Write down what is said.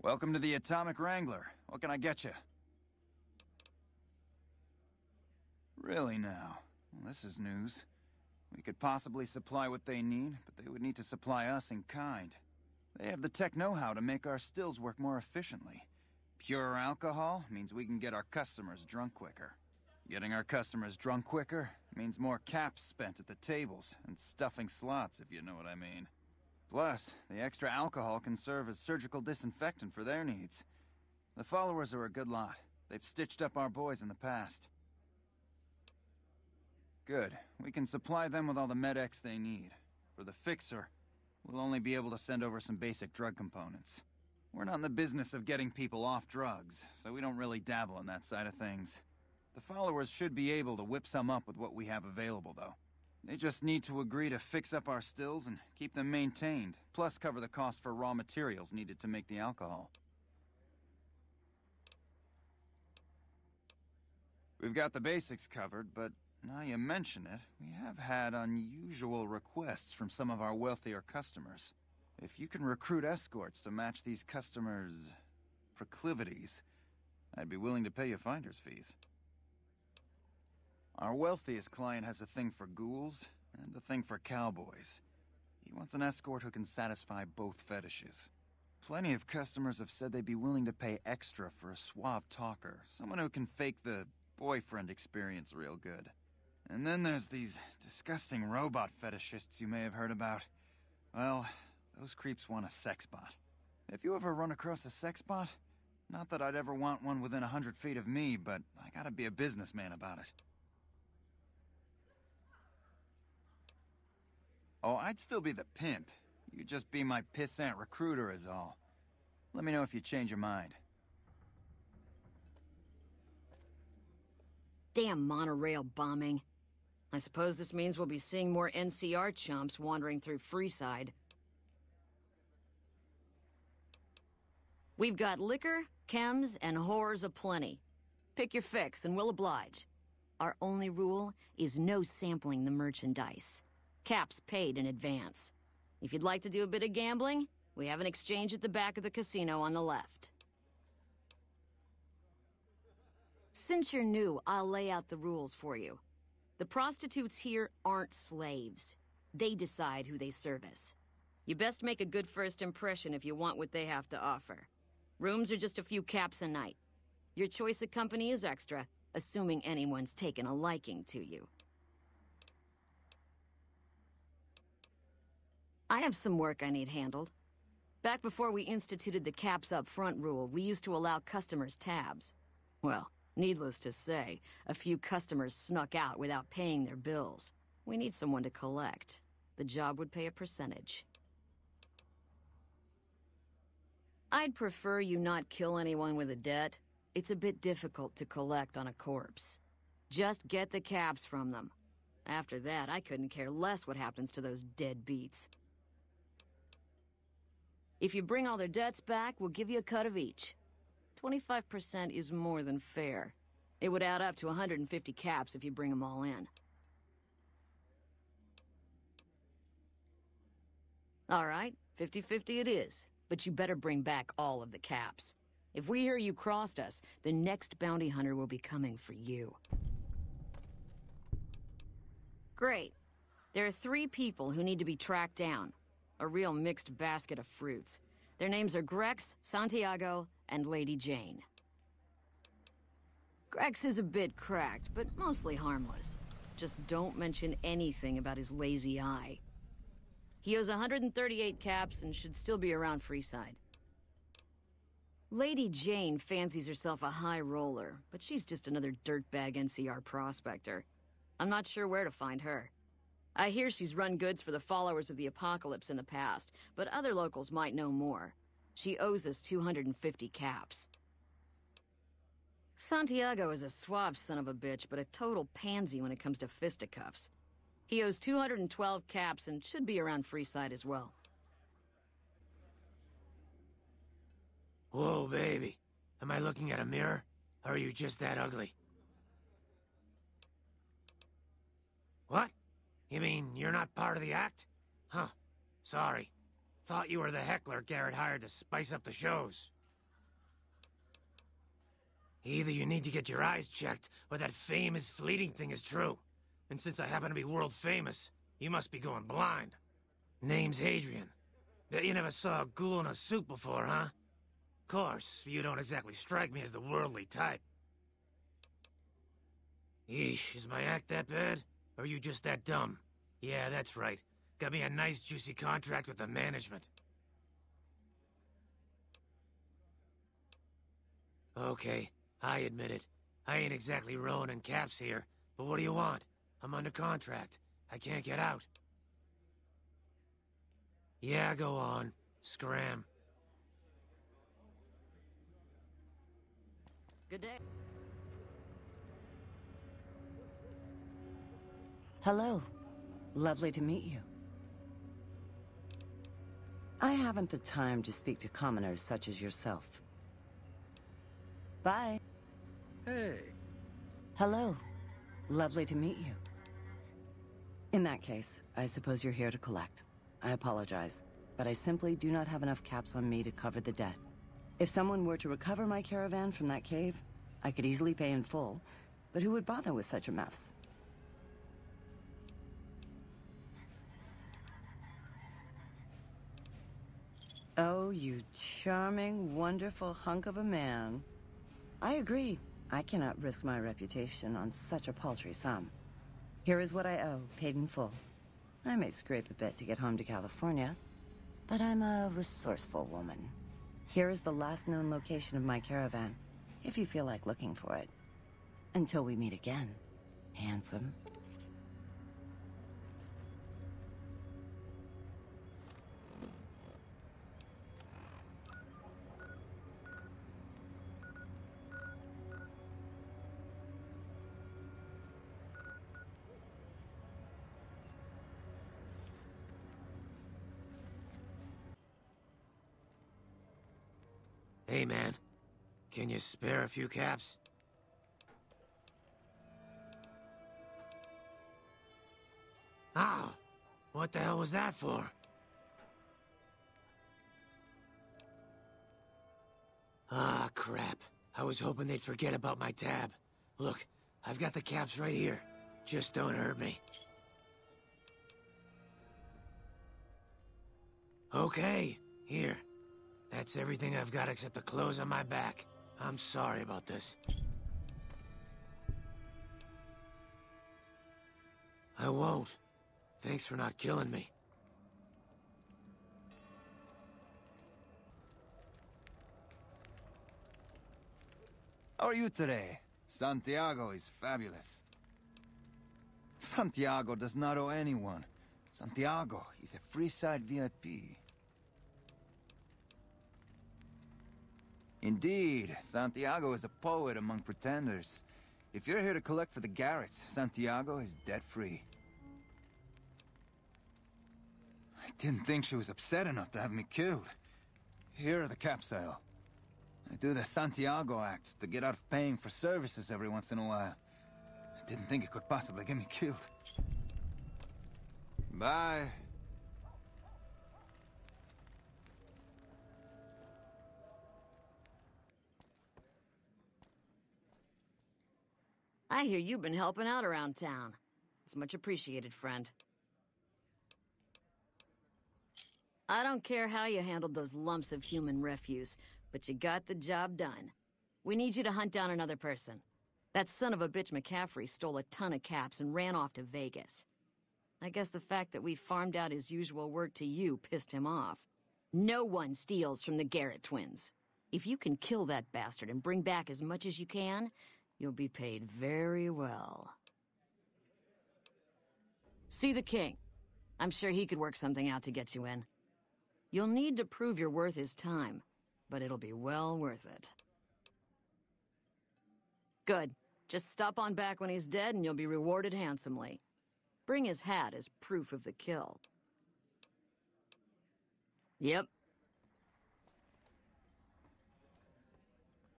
Welcome to the Atomic Wrangler. What can I get you? Really now? Well, this is news. We could possibly supply what they need, but they would need to supply us in kind. They have the tech know-how to make our stills work more efficiently. Pure alcohol means we can get our customers drunk quicker. Getting our customers drunk quicker means more caps spent at the tables and stuffing slots, if you know what I mean. Plus, the extra alcohol can serve as surgical disinfectant for their needs. The followers are a good lot. They've stitched up our boys in the past. Good. We can supply them with all the med-X they need. For the fixer, we'll only be able to send over some basic drug components. We're not in the business of getting people off drugs, so we don't really dabble in that side of things. The followers should be able to whip some up with what we have available, though. They just need to agree to fix up our stills and keep them maintained, plus cover the cost for raw materials needed to make the alcohol. We've got the basics covered, but now you mention it, we have had unusual requests from some of our wealthier customers. If you can recruit escorts to match these customers' proclivities, I'd be willing to pay you finder's fees. Our wealthiest client has a thing for ghouls and a thing for cowboys. He wants an escort who can satisfy both fetishes. Plenty of customers have said they'd be willing to pay extra for a suave talker, someone who can fake the boyfriend experience real good. And then there's these disgusting robot fetishists you may have heard about. Well, those creeps want a sex bot. If you ever run across a sex bot, not that I'd ever want one within 100 feet of me, but I gotta be a businessman about it. Oh, I'd still be the pimp. You'd just be my pissant recruiter is all. Let me know if you change your mind. Damn monorail bombing. I suppose this means we'll be seeing more NCR chumps wandering through Freeside. We've got liquor, chems, and whores aplenty. Pick your fix and we'll oblige. Our only rule is no sampling the merchandise. Caps paid in advance. If you'd like to do a bit of gambling, we have an exchange at the back of the casino on the left. Since you're new, I'll lay out the rules for you. The prostitutes here aren't slaves. They decide who they service. You best make a good first impression if you want what they have to offer. Rooms are just a few caps a night. Your choice of company is extra, assuming anyone's taken a liking to you. I have some work I need handled. Back before we instituted the caps up front rule, we used to allow customers tabs. Well, needless to say, a few customers snuck out without paying their bills. We need someone to collect. The job would pay a percentage. I'd prefer you not kill anyone with a debt. It's a bit difficult to collect on a corpse. Just get the caps from them. After that, I couldn't care less what happens to those deadbeats. If you bring all their debts back, we'll give you a cut of each. 25% is more than fair. It would add up to 150 caps if you bring them all in. All right, 50-50 it is, but you better bring back all of the caps. If we hear you crossed us, the next bounty hunter will be coming for you. Great. There are 3 people who need to be tracked down. A real mixed basket of fruits. Their names are Grex, Santiago, and Lady Jane. Grex is a bit cracked, but mostly harmless. Just don't mention anything about his lazy eye. He owes 138 caps and should still be around Freeside. Lady Jane fancies herself a high roller, but she's just another dirtbag NCR prospector. I'm not sure where to find her. I hear she's run goods for the followers of the apocalypse in the past, but other locals might know more. She owes us 250 caps. Santiago is a suave son of a bitch, but a total pansy when it comes to fisticuffs. He owes 212 caps and should be around Freeside as well. Whoa, baby. Am I looking at a mirror? Or are you just that ugly? What? You mean you're not part of the act? Huh. Sorry. Thought you were the heckler Garrett hired to spice up the shows. Either you need to get your eyes checked, or that famous fleeting thing is true. And since I happen to be world famous, you must be going blind. Name's Hadrian. Bet you never saw a ghoul in a suit before, huh? Course, you don't exactly strike me as the worldly type. Yeesh, is my act that bad? Or are you just that dumb? Yeah, that's right. Got me a nice juicy contract with the management. Okay, I admit it. I ain't exactly rowing in caps here, but what do you want? I'm under contract. I can't get out. Yeah, go on. Scram. Good day. Hello. Lovely to meet you. I haven't the time to speak to commoners such as yourself. Bye. Hey. Hello. Lovely to meet you. In that case, I suppose you're here to collect. I apologize, but I simply do not have enough caps on me to cover the debt. If someone were to recover my caravan from that cave, I could easily pay in full, but who would bother with such a mess? Oh, you charming, wonderful hunk of a man. I agree. I cannot risk my reputation on such a paltry sum. Here is what I owe, paid in full. I may scrape a bit to get home to California, but I'm a resourceful woman. Here is the last known location of my caravan, if you feel like looking for it. Until we meet again, handsome. Hey, man. Can you spare a few caps? Ow! What the hell was that for? Ah, crap. I was hoping they'd forget about my tab. Look, I've got the caps right here. Just don't hurt me. Okay, here. That's everything I've got except the clothes on my back. I'm sorry about this. I won't. Thanks for not killing me. How are you today? Santiago is fabulous. Santiago does not owe anyone. Santiago is a free-side VIP. Indeed, Santiago is a poet among pretenders. If you're here to collect for the Garretts, Santiago is debt-free. I didn't think she was upset enough to have me killed. Here are the caps I owe. I do the Santiago act to get out of paying for services every once in a while. I didn't think it could possibly get me killed. Bye. I hear you've been helping out around town. It's much appreciated, friend. I don't care how you handled those lumps of human refuse, but you got the job done. We need you to hunt down another person. That son of a bitch McCaffrey stole a ton of caps and ran off to Vegas. I guess the fact that we farmed out his usual work to you pissed him off. No one steals from the Garrett twins. If you can kill that bastard and bring back as much as you can, you'll be paid very well. See the king. I'm sure he could work something out to get you in. You'll need to prove your worth his time, but it'll be well worth it. Good. Just stop on back when he's dead and you'll be rewarded handsomely. Bring his hat as proof of the kill. Yep,